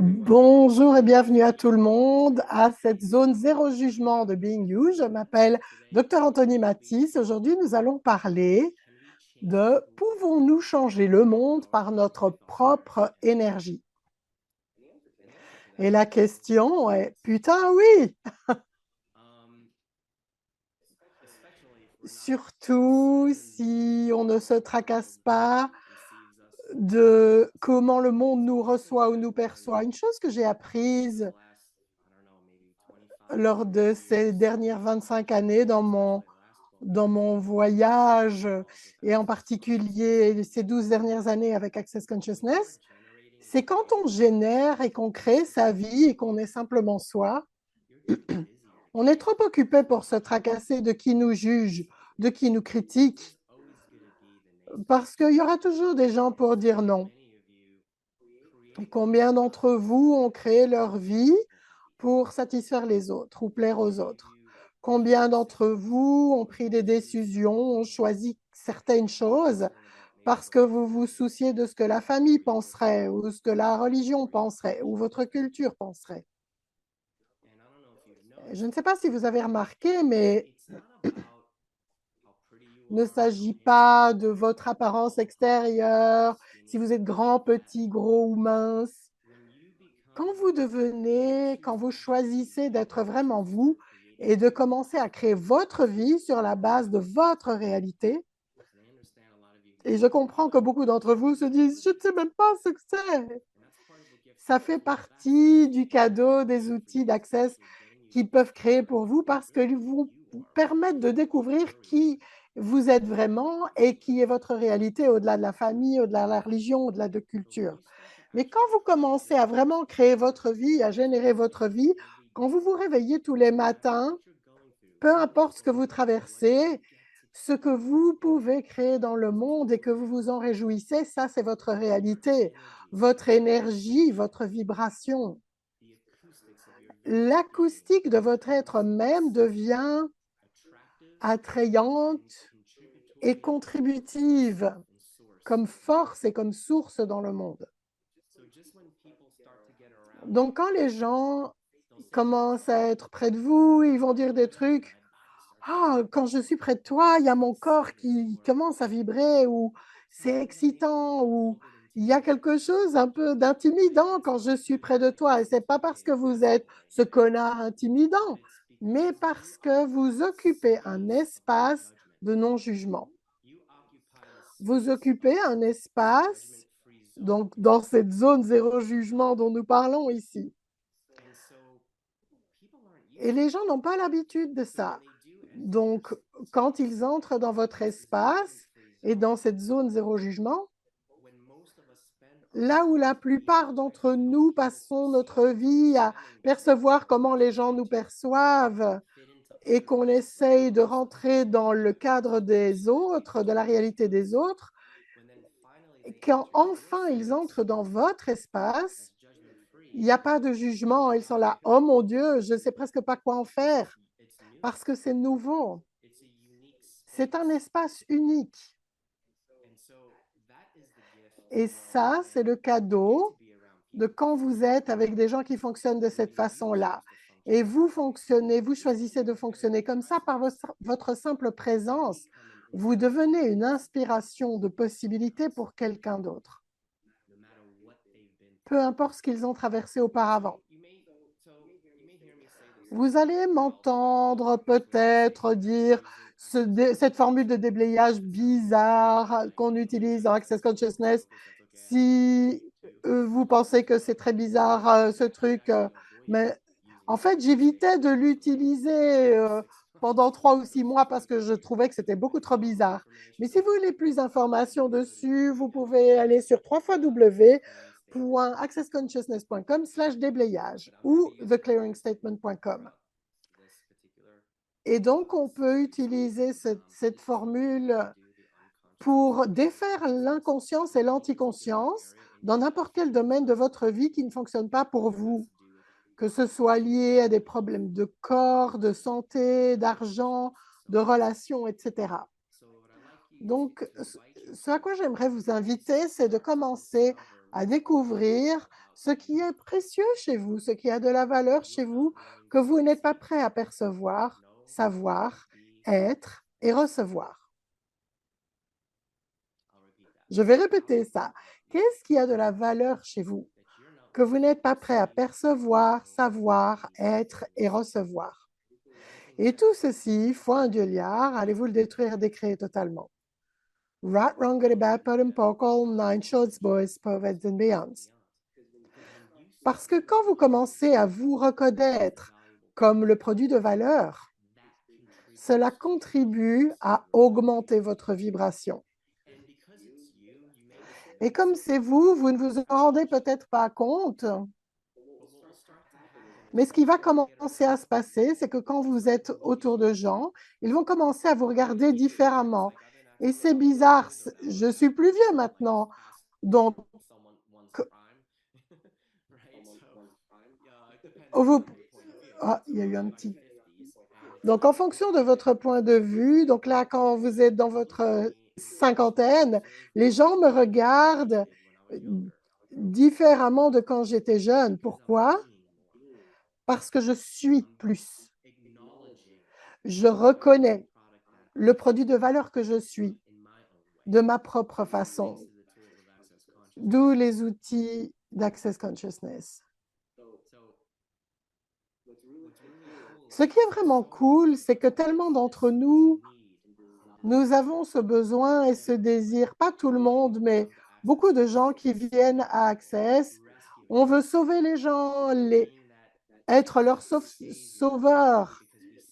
Bonjour et bienvenue à tout le monde à cette zone zéro jugement de Being You. Je m'appelle Dr Anthony Matisse. Aujourd'hui, nous allons parler de pouvons-nous changer le monde par notre propre énergie? Et la question est putain oui! Surtout si on ne se tracasse pas de comment le monde nous reçoit ou nous perçoit. Une chose que j'ai apprise lors de ces dernières 25 années dans mon voyage et en particulier ces 12 dernières années avec Access Consciousness, c'est quand on génère et qu'on crée sa vie et qu'on est simplement soi, on est trop occupé pour se tracasser de qui nous juge, de qui nous critique, parce qu'il y aura toujours des gens pour dire non. Et combien d'entre vous ont créé leur vie pour satisfaire les autres ou plaire aux autres? Combien d'entre vous ont pris des décisions, ont choisi certaines choses parce que vous vous souciez de ce que la famille penserait ou ce que la religion penserait ou votre culture penserait? Je ne sais pas si vous avez remarqué, mais il ne s'agit pas de votre apparence extérieure, si vous êtes grand, petit, gros ou mince. Quand vous choisissez d'être vraiment vous et de commencer à créer votre vie sur la base de votre réalité, et je comprends que beaucoup d'entre vous se disent, je ne sais même pas ce que c'est. Ça fait partie du cadeau des outils d'accès qu'ils peuvent créer pour vous parce qu'ils vous permettent de découvrir qui vous êtes vraiment et qui est votre réalité au-delà de la famille, au-delà de la religion, au-delà de culture. Mais quand vous commencez à vraiment créer votre vie, à générer votre vie, quand vous vous réveillez tous les matins, peu importe ce que vous traversez, ce que vous pouvez créer dans le monde et que vous vous en réjouissez, ça c'est votre réalité, votre énergie, votre vibration. L'acoustique de votre être même devient attrayante et contributive comme force et comme source dans le monde. Donc quand les gens commencent à être près de vous, ils vont dire des trucs. Ah, quand je suis près de toi, il y a mon corps qui commence à vibrer ou c'est excitant ou il y a quelque chose un peu d'intimidant quand je suis près de toi. Et c'est pas parce que vous êtes ce connard intimidant, mais parce que vous occupez un espace de non-jugement. Vous occupez un espace, donc dans cette zone zéro jugement dont nous parlons ici. Et les gens n'ont pas l'habitude de ça. Donc, quand ils entrent dans votre espace et dans cette zone zéro jugement, là où la plupart d'entre nous passons notre vie à percevoir comment les gens nous perçoivent et qu'on essaye de rentrer dans le cadre des autres, de la réalité des autres, quand enfin ils entrent dans votre espace, il n'y a pas de jugement. Ils sont là, oh mon Dieu, je ne sais presque pas quoi en faire parce que c'est nouveau. C'est un espace unique. Et ça, c'est le cadeau de quand vous êtes avec des gens qui fonctionnent de cette façon-là. Et vous fonctionnez, vous choisissez de fonctionner comme ça par votre simple présence. Vous devenez une inspiration de possibilités pour quelqu'un d'autre, peu importe ce qu'ils ont traversé auparavant. Vous allez m'entendre peut-être dire cette formule de déblayage bizarre qu'on utilise dans Access Consciousness. Si vous pensez que c'est très bizarre ce truc, mais en fait, j'évitais de l'utiliser pendant 3 ou 6 mois parce que je trouvais que c'était beaucoup trop bizarre. Mais si vous voulez plus d'informations dessus, vous pouvez aller sur www.accessconsciousness.com/déblayage ou theclearingstatement.com. Et donc, on peut utiliser cette formule pour défaire l'inconscience et l'anticonscience dans n'importe quel domaine de votre vie qui ne fonctionne pas pour vous, que ce soit lié à des problèmes de corps, de santé, d'argent, de relations, etc. Donc, ce à quoi j'aimerais vous inviter, c'est de commencer à découvrir ce qui est précieux chez vous, ce qui a de la valeur chez vous, que vous n'êtes pas prêt à percevoir, savoir, être et recevoir. Je vais répéter ça. Qu'est-ce qui a de la valeur chez vous que vous n'êtes pas prêt à percevoir, savoir, être et recevoir? Et tout ceci, foi un Dieu liard, allez-vous le détruire, décréer totalement. Rat, wrong, good, bad, podem, pokel, nine shorts, boys, perverts and beyonds. Parce que quand vous commencez à vous reconnaître comme le produit de valeur, cela contribue à augmenter votre vibration. Et comme c'est vous, vous ne vous en rendez peut-être pas compte, mais ce qui va commencer à se passer, c'est que quand vous êtes autour de gens, ils vont commencer à vous regarder différemment. Et c'est bizarre, je suis plus vieux maintenant, donc vous, ah, il y a eu un petit. Donc, en fonction de votre point de vue, donc là, quand vous êtes dans votre cinquantaine, les gens me regardent différemment de quand j'étais jeune. Pourquoi? Parce que je suis plus. Je reconnais le produit de valeur que je suis de ma propre façon. D'où les outils d'Access Consciousness. Ce qui est vraiment cool, c'est que tellement d'entre nous, nous avons ce besoin et ce désir, pas tout le monde, mais beaucoup de gens qui viennent à Access. On veut sauver les gens, être leur sauveur,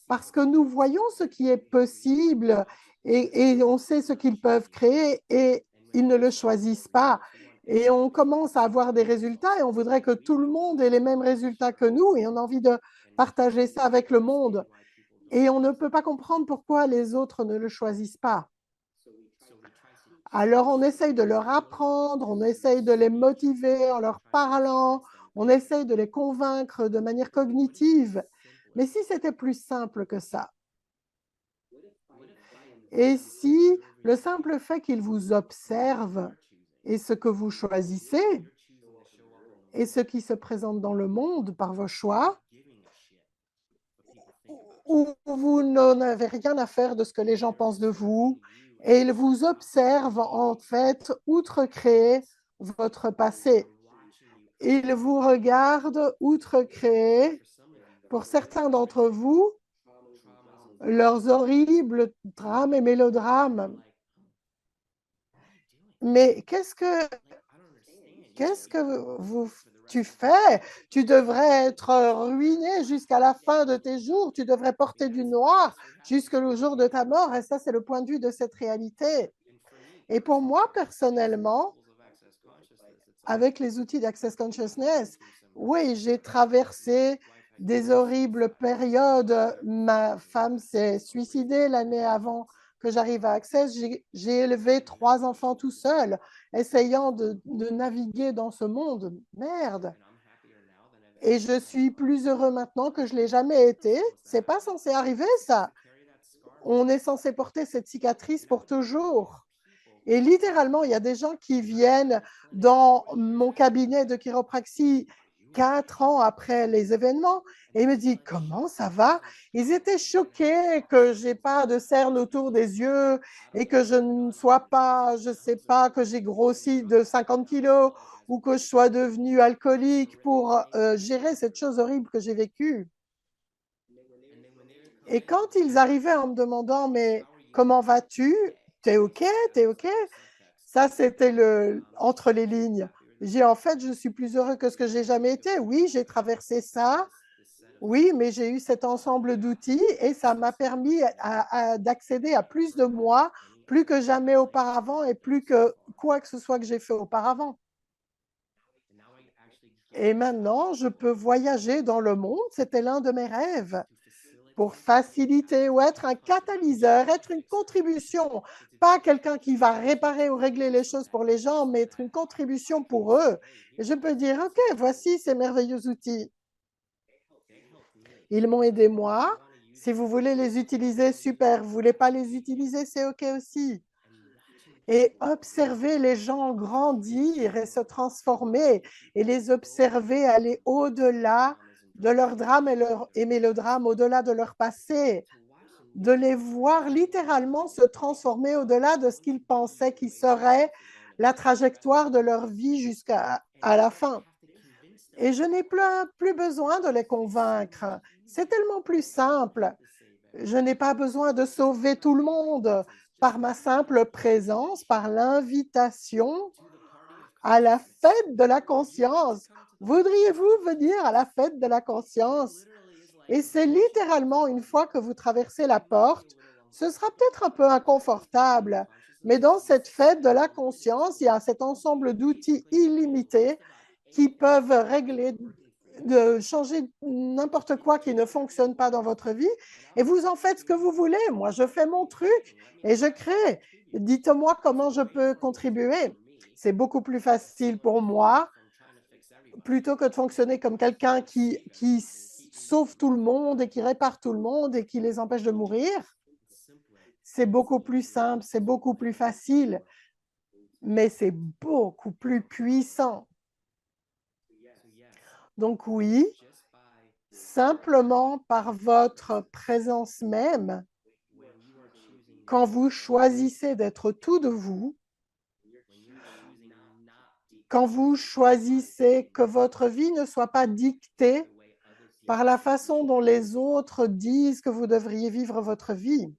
parce que nous voyons ce qui est possible et on sait ce qu'ils peuvent créer et ils ne le choisissent pas. Et on commence à avoir des résultats et on voudrait que tout le monde ait les mêmes résultats que nous et on a envie de partager ça avec le monde. Et on ne peut pas comprendre pourquoi les autres ne le choisissent pas. Alors on essaye de leur apprendre, on essaye de les motiver en leur parlant, on essaye de les convaincre de manière cognitive. Mais si c'était plus simple que ça, et si le simple fait qu'ils vous observent et ce que vous choisissez et ce qui se présente dans le monde par vos choix, où vous n'en avez rien à faire de ce que les gens pensent de vous, et ils vous observent en fait, outre créer votre passé. Ils vous regardent, outre créer, pour certains d'entre vous, leurs horribles drames et mélodrames. Mais qu'est-ce que tu fais? Tu devrais être ruiné jusqu'à la fin de tes jours. Tu devrais porter du noir jusqu'au jour de ta mort. Et ça, c'est le point de vue de cette réalité. Et pour moi, personnellement, avec les outils d'Access Consciousness, oui, j'ai traversé des horribles périodes. Ma femme s'est suicidée l'année avant que j'arrive à Access. J'ai élevé 3 enfants tout seul, essayant de naviguer dans ce monde. Merde. Et je suis plus heureux maintenant que je l'ai jamais été. C'est pas censé arriver, ça. On est censé porter cette cicatrice pour toujours. Et littéralement, il y a des gens qui viennent dans mon cabinet de chiropraxie 4 ans après les événements et ils me disent comment ça va? Ils étaient choqués que j'ai pas de cernes autour des yeux et que je ne sois pas, je sais pas, que j'ai grossi de 50 kilos ou que je sois devenue alcoolique pour gérer cette chose horrible que j'ai vécue. Et quand ils arrivaient en me demandant mais comment vas-tu? T'es OK? T'es OK? Ça, c'était entre les lignes. J'ai en fait, je suis plus heureux que ce que j'ai jamais été. Oui, j'ai traversé ça. Oui, mais j'ai eu cet ensemble d'outils et ça m'a permis d'accéder à plus de moi, plus que jamais auparavant et plus que quoi que ce soit que j'ai fait auparavant. Et maintenant, je peux voyager dans le monde. C'était l'un de mes rêves pour faciliter ou être un catalyseur, être une contribution, pas quelqu'un qui va réparer ou régler les choses pour les gens, mais être une contribution pour eux. Et je peux dire, OK, voici ces merveilleux outils. Ils m'ont aidé moi. Si vous voulez les utiliser, super. Vous ne voulez pas les utiliser, c'est OK aussi. et observer les gens grandir et se transformer et les observer aller au-delà de leurs drames et mélodrames, au-delà de leur passé, de les voir littéralement se transformer au-delà de ce qu'ils pensaient qui serait la trajectoire de leur vie jusqu'à la fin. Et je n'ai plus besoin de les convaincre. C'est tellement plus simple. Je n'ai pas besoin de sauver tout le monde par ma simple présence, par l'invitation à la fête de la conscience. Voudriez-vous venir à la fête de la conscience? Et c'est littéralement, une fois que vous traversez la porte, ce sera peut-être un peu inconfortable, mais dans cette fête de la conscience, il y a cet ensemble d'outils illimités qui peuvent régler, de changer n'importe quoi qui ne fonctionne pas dans votre vie, et vous en faites ce que vous voulez. Moi, je fais mon truc et je crée. Dites-moi comment je peux contribuer. C'est beaucoup plus facile pour moi, plutôt que de fonctionner comme quelqu'un qui sauve tout le monde et qui répare tout le monde et qui les empêche de mourir. C'est beaucoup plus simple, c'est beaucoup plus facile, mais c'est beaucoup plus puissant. Donc oui, simplement par votre présence même, quand vous choisissez d'être tout de vous, quand vous choisissez que votre vie ne soit pas dictée par la façon dont les autres disent que vous devriez vivre votre vie,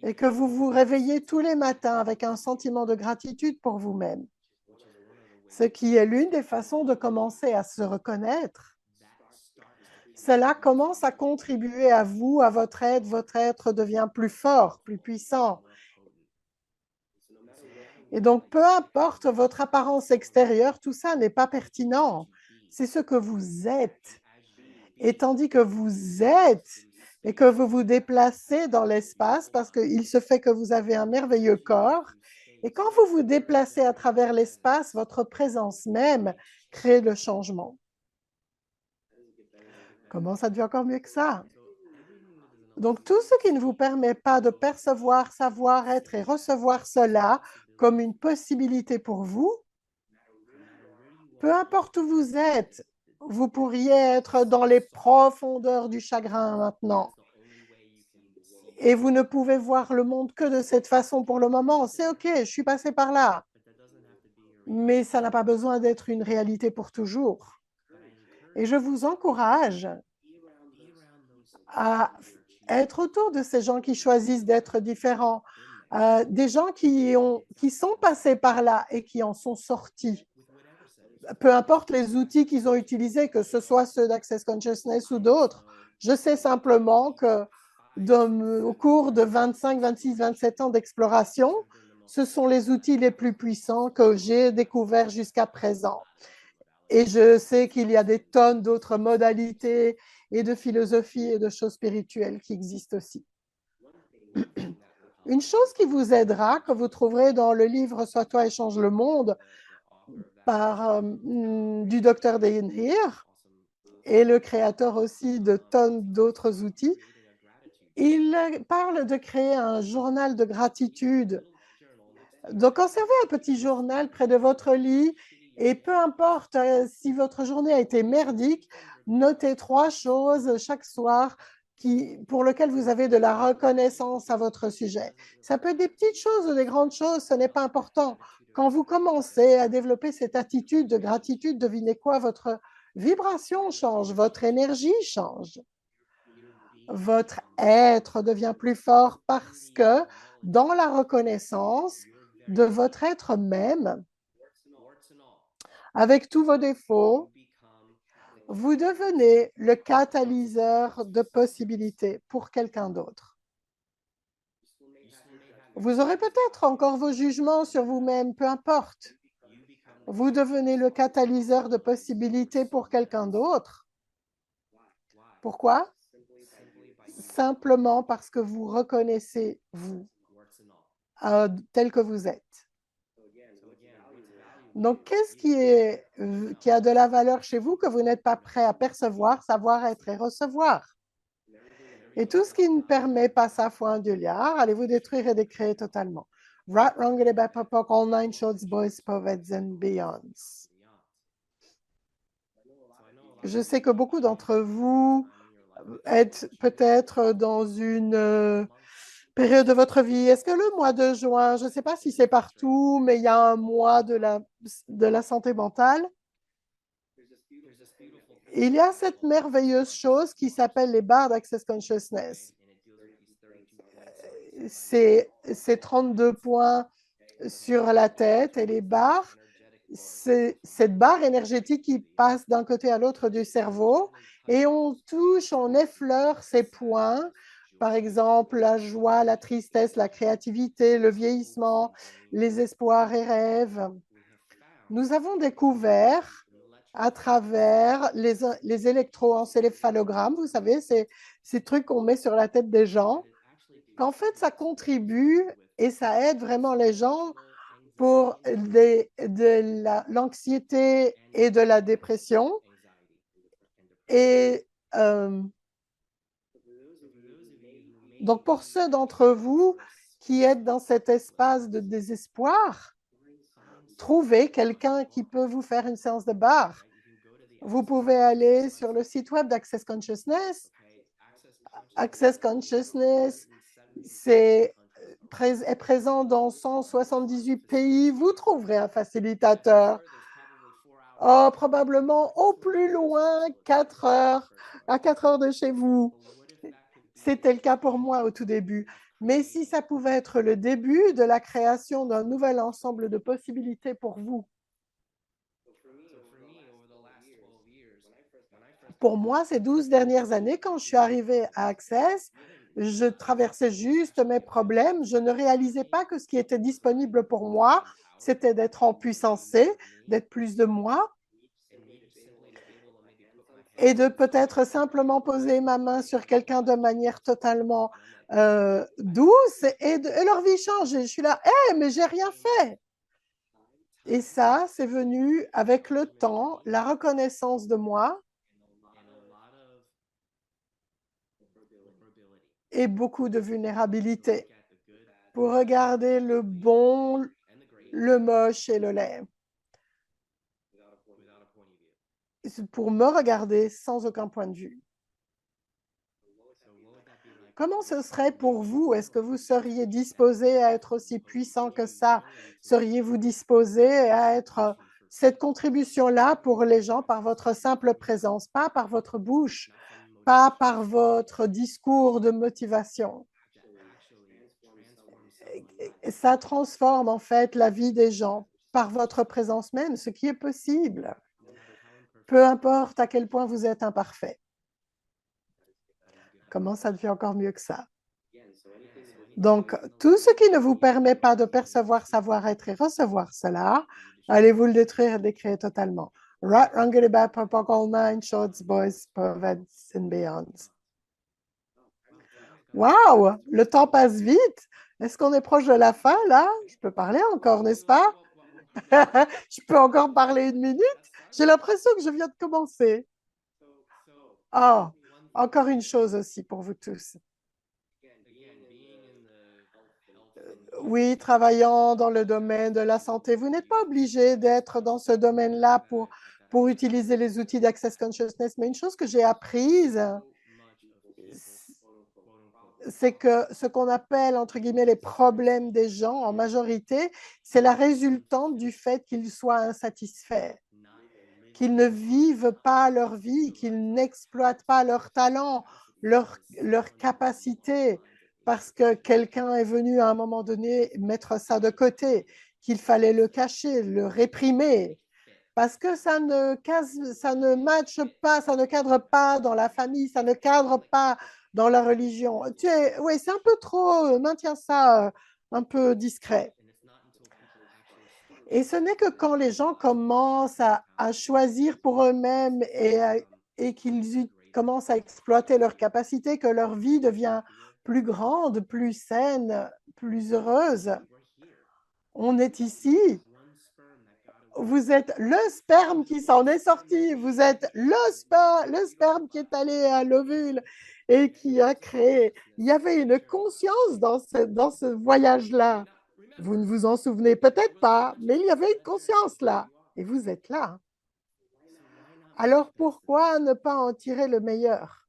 et que vous vous réveillez tous les matins avec un sentiment de gratitude pour vous-même, ce qui est l'une des façons de commencer à se reconnaître. Cela commence à contribuer à vous, à votre être devient plus fort, plus puissant. Et donc, peu importe votre apparence extérieure, tout ça n'est pas pertinent. C'est ce que vous êtes. Et tandis que vous êtes et que vous vous déplacez dans l'espace, parce qu'il se fait que vous avez un merveilleux corps, et quand vous vous déplacez à travers l'espace, votre présence même crée le changement. Comment ça devient encore mieux que ça? Donc, tout ce qui ne vous permet pas de percevoir, savoir, être et recevoir cela comme une possibilité pour vous, peu importe où vous êtes, vous pourriez être dans les profondeurs du chagrin maintenant. Et vous ne pouvez voir le monde que de cette façon pour le moment. C'est OK, je suis passé par là. Mais ça n'a pas besoin d'être une réalité pour toujours. Et je vous encourage à être autour de ces gens qui choisissent d'être différents, des gens qui sont passés par là et qui en sont sortis. Peu importe les outils qu'ils ont utilisés, que ce soit ceux d'Access Consciousness ou d'autres, je sais simplement que au cours de 25, 26, 27 ans d'exploration, ce sont les outils les plus puissants que j'ai découverts jusqu'à présent. Et je sais qu'il y a des tonnes d'autres modalités et de philosophies et de choses spirituelles qui existent aussi. Une chose qui vous aidera, que vous trouverez dans le livre « Sois toi et change le monde » du Dr. Dain Heer, et le créateur aussi de tonnes d'autres outils, il parle de créer un journal de gratitude. Donc, conservez un petit journal près de votre lit et peu importe si votre journée a été merdique, notez 3 choses chaque soir pour lesquelles vous avez de la reconnaissance à votre sujet. Ça peut être des petites choses ou des grandes choses, ce n'est pas important. Quand vous commencez à développer cette attitude de gratitude, devinez quoi? Votre vibration change, votre énergie change. Votre être devient plus fort parce que dans la reconnaissance de votre être même, avec tous vos défauts, vous devenez le catalyseur de possibilités pour quelqu'un d'autre. Vous aurez peut-être encore vos jugements sur vous-même, peu importe. Vous devenez le catalyseur de possibilités pour quelqu'un d'autre. Pourquoi? Simplement parce que vous reconnaissez vous tel que vous êtes. Donc, qu'est-ce qui a de la valeur chez vous que vous n'êtes pas prêt à percevoir, savoir, être et recevoir? Et tout ce qui ne permet pas ça, foi un liard, allez-vous détruire et décréer totalement. Right, wrong, et bad, papa, all nine shorts, boys, poets and beyonds. Je sais que beaucoup d'entre vous êtes peut-être dans une période de votre vie. Est-ce que le mois de juin, je ne sais pas si c'est partout, mais il y a un mois de la santé mentale. Il y a cette merveilleuse chose qui s'appelle les barres d'Access Consciousness. C'est 32 points sur la tête et les barres, c'est cette barre énergétique qui passe d'un côté à l'autre du cerveau et on touche, on effleure ces points, par exemple la joie, la tristesse, la créativité, le vieillissement, les espoirs et rêves. Nous avons découvert à travers les électroencéphalogrammes, vous savez, ces trucs qu'on met sur la tête des gens, qu'en fait, ça contribue et ça aide vraiment les gens pour de l'anxiété et de la dépression. Et donc, pour ceux d'entre vous qui êtes dans cet espace de désespoir, trouvez quelqu'un qui peut vous faire une séance de barre. Vous pouvez aller sur le site web d'Access Consciousness. Access Consciousness, est présent dans 178 pays. Vous trouverez un facilitateur. Oh, probablement au plus loin 4 heures, à 4 heures de chez vous. C'était le cas pour moi au tout début. Mais si ça pouvait être le début de la création d'un nouvel ensemble de possibilités pour vous. Pour moi, ces 12 dernières années, quand je suis arrivée à Access, je traversais juste mes problèmes. Je ne réalisais pas que ce qui était disponible pour moi, c'était d'être en puissance C, d'être plus de moi, et de peut-être simplement poser ma main sur quelqu'un de manière totalement douce et leur vie change. Et je suis là, hey, mais j'ai rien fait. Et ça, c'est venu avec le temps, la reconnaissance de moi et beaucoup de vulnérabilité pour regarder le bon, le moche et le laid. Pour me regarder sans aucun point de vue. Comment ce serait pour vous? Est-ce que vous seriez disposé à être aussi puissant que ça? Seriez-vous disposé à être cette contribution-là pour les gens par votre simple présence, pas par votre bouche, pas par votre discours de motivation? Ça transforme en fait la vie des gens par votre présence même, ce qui est possible. Peu importe à quel point vous êtes imparfait. Comment ça devient encore mieux que ça? Donc, tout ce qui ne vous permet pas de percevoir, savoir-être et recevoir cela, allez vous le détruire et décréer totalement. Right, wrong, good, bad, purple, all nine, shorts, boys, perverts and beyonds. Wow, le temps passe vite. Est-ce qu'on est proche de la fin, là? Je peux parler encore, n'est-ce pas? Je peux encore parler une minute? J'ai l'impression que je viens de commencer. Oh, encore une chose aussi pour vous tous. Oui, travaillant dans le domaine de la santé, vous n'êtes pas obligé d'être dans ce domaine-là pour utiliser les outils d'Access Consciousness, mais une chose que j'ai apprise, c'est que ce qu'on appelle, entre guillemets, les problèmes des gens, en majorité, c'est la résultante du fait qu'ils soient insatisfaits, qu'ils ne vivent pas leur vie, qu'ils n'exploitent pas leur talent, leur capacité, parce que quelqu'un est venu à un moment donné mettre ça de côté, qu'il fallait le cacher, le réprimer, parce que ça ne matche pas, ça ne cadre pas dans la famille, ça ne cadre pas dans la religion. Oui, c'est un peu trop, maintiens ça un peu discret. Et ce n'est que quand les gens commencent à choisir pour eux-mêmes et qu'ils commencent à exploiter leurs capacités, que leur vie devient plus grande, plus saine, plus heureuse. On est ici. Vous êtes le sperme qui s'en est sorti. Vous êtes le sperme qui est allé à l'ovule et qui a créé. Il y avait une conscience dans ce voyage-là. Vous ne vous en souvenez peut-être pas, mais il y avait une conscience là. Et vous êtes là. Alors pourquoi ne pas en tirer le meilleur?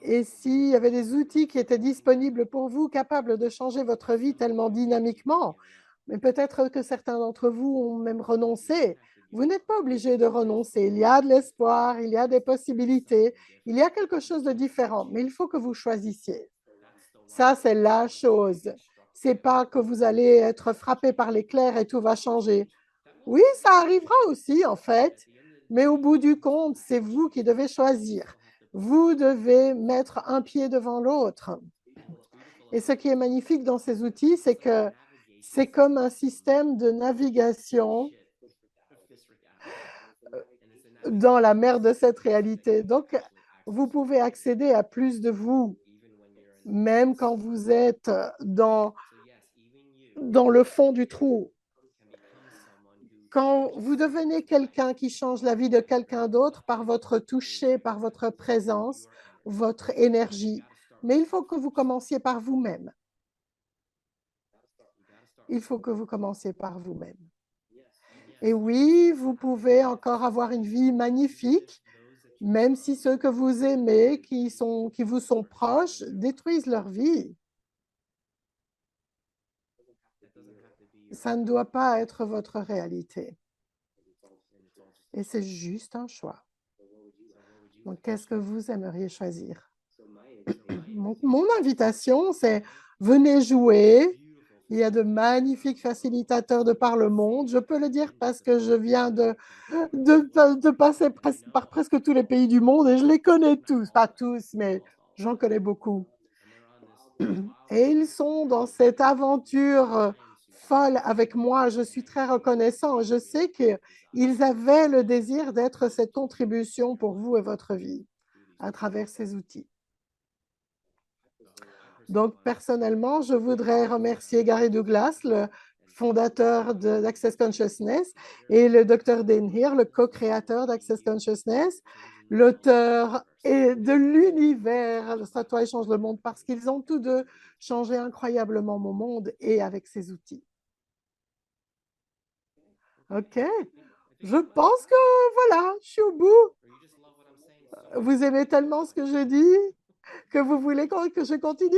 Et s'il y avait des outils qui étaient disponibles pour vous, capables de changer votre vie tellement dynamiquement, mais peut-être que certains d'entre vous ont même renoncé. Vous n'êtes pas obligé de renoncer. Il y a de l'espoir, il y a des possibilités, il y a quelque chose de différent, mais il faut que vous choisissiez. Ça, c'est la chose. C'est pas que vous allez être frappé par l'éclair et tout va changer. Oui, ça arrivera aussi, en fait, mais au bout du compte, c'est vous qui devez choisir. Vous devez mettre un pied devant l'autre. Et ce qui est magnifique dans ces outils, c'est que c'est comme un système de navigation dans la mer de cette réalité. Donc, vous pouvez accéder à plus de vous, même quand vous êtes dans le fond du trou. Quand vous devenez quelqu'un qui change la vie de quelqu'un d'autre par votre toucher, par votre présence, votre énergie. Mais il faut que vous commenciez par vous-même. Il faut que vous commenciez par vous-même. Et oui, vous pouvez encore avoir une vie magnifique, même si ceux que vous aimez, qui vous sont proches, détruisent leur vie. Ça ne doit pas être votre réalité. Et c'est juste un choix. Donc, qu'est-ce que vous aimeriez choisir? Mon invitation, c'est venez jouer. Il y a de magnifiques facilitateurs de par le monde. Je peux le dire parce que je viens de passer par presque tous les pays du monde et je les connais tous. Pas tous, mais j'en connais beaucoup. Et ils sont dans cette aventure folle avec moi. Je suis très reconnaissant. Je sais qu'ils avaient le désir d'être cette contribution pour vous et votre vie à travers ces outils. Donc, personnellement, je voudrais remercier Gary Douglas, le fondateur d'Access Consciousness, et le Dr. Dan Heer, le co-créateur d'Access Consciousness, l'auteur de l'univers Ça toi et change le monde, parce qu'ils ont tous deux changé incroyablement mon monde et avec ces outils. OK. Je pense que voilà, je suis au bout. Vous aimez tellement ce que je dis que vous voulez que je continue?